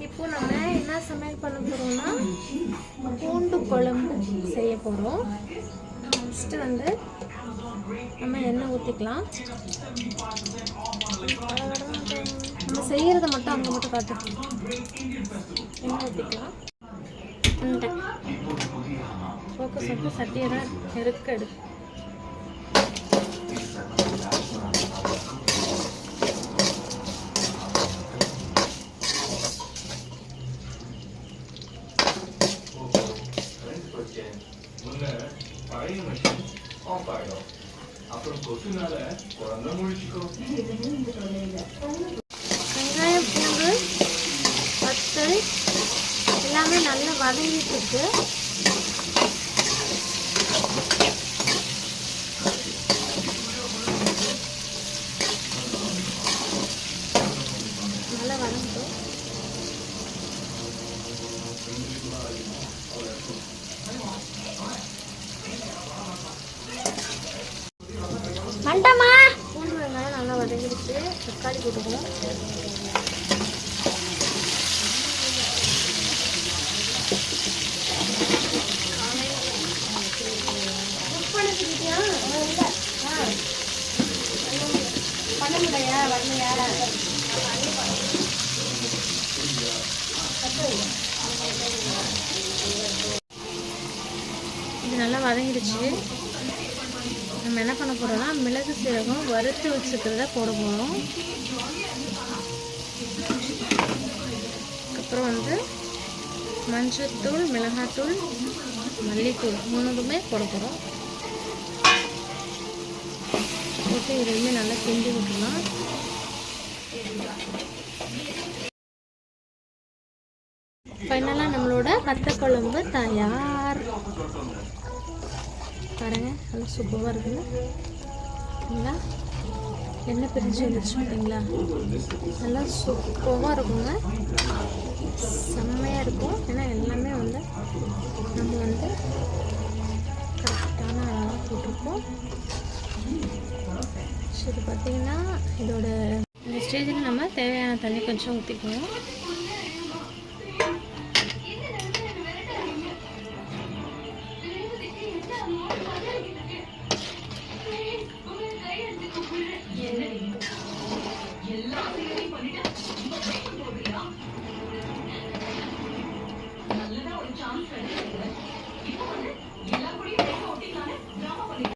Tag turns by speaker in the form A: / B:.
A: இப்போ நம்ம என்ன சமையல் பண்ண போறோம்னா பூண்டு குழம்பு செய்ய போறோம். ஃபர்ஸ்ட் வந்து நம்ம எண்ணெய் ஊற்றிக்கலாம். நம்ம செய்யறத மட்டும் அங்கே மட்டும் காட்டு. எண்ணெய் ஊற்றிக்கலாம். ஃபோக்கஸ் வந்து சட்டியை தான் நெருக்க எடு. வெங்காயம், பூண்டு, வத்தல் எல்லாமே நல்லா வதங்கிட்டு இருக்கு. நல்லா வதங்கிட்டோம். மண்டமா பூண்டு வெங்காயம் நல்லா வதங்கிடுச்சு. தக்காளி போட்டுக்கணும். பண்ண முடியா வரலையா? இது நல்லா வதங்கிடுச்சு. நம்ம என்ன பண்ண போறோம்னா மிளகு சீரகம் வறுத்து வச்சுக்கிறத போட போகிறோம். அப்புறம் வந்து மஞ்சள்தூள், மிளகாத்தூள், மல்லித்தூள் மூணுமே போட போகிறோம். போட்டு இதையுமே நல்லா கிண்டி விட்டுலாம். ஃபைனலாக நம்மளோட வத்த குழம்பு தயார். பாருங்க, நல்லா சூப்பராக இருக்குங்களா? எண்ணெய் பிரிஞ்சு வந்துச்சு பார்த்தீங்களா? நல்லா சூப்பராக இருக்குங்க. செம்மையாக இருக்கும். ஏன்னா எல்லாமே வந்து நம்ம வந்து கரெக்டான அளவாக போட்டிருக்கோம். சரி, பார்த்தீங்கன்னா இதோட இந்த ஸ்டேஜில் நம்ம தேவையான தண்ணி கொஞ்சம் ஊற்றிக்குவோம்.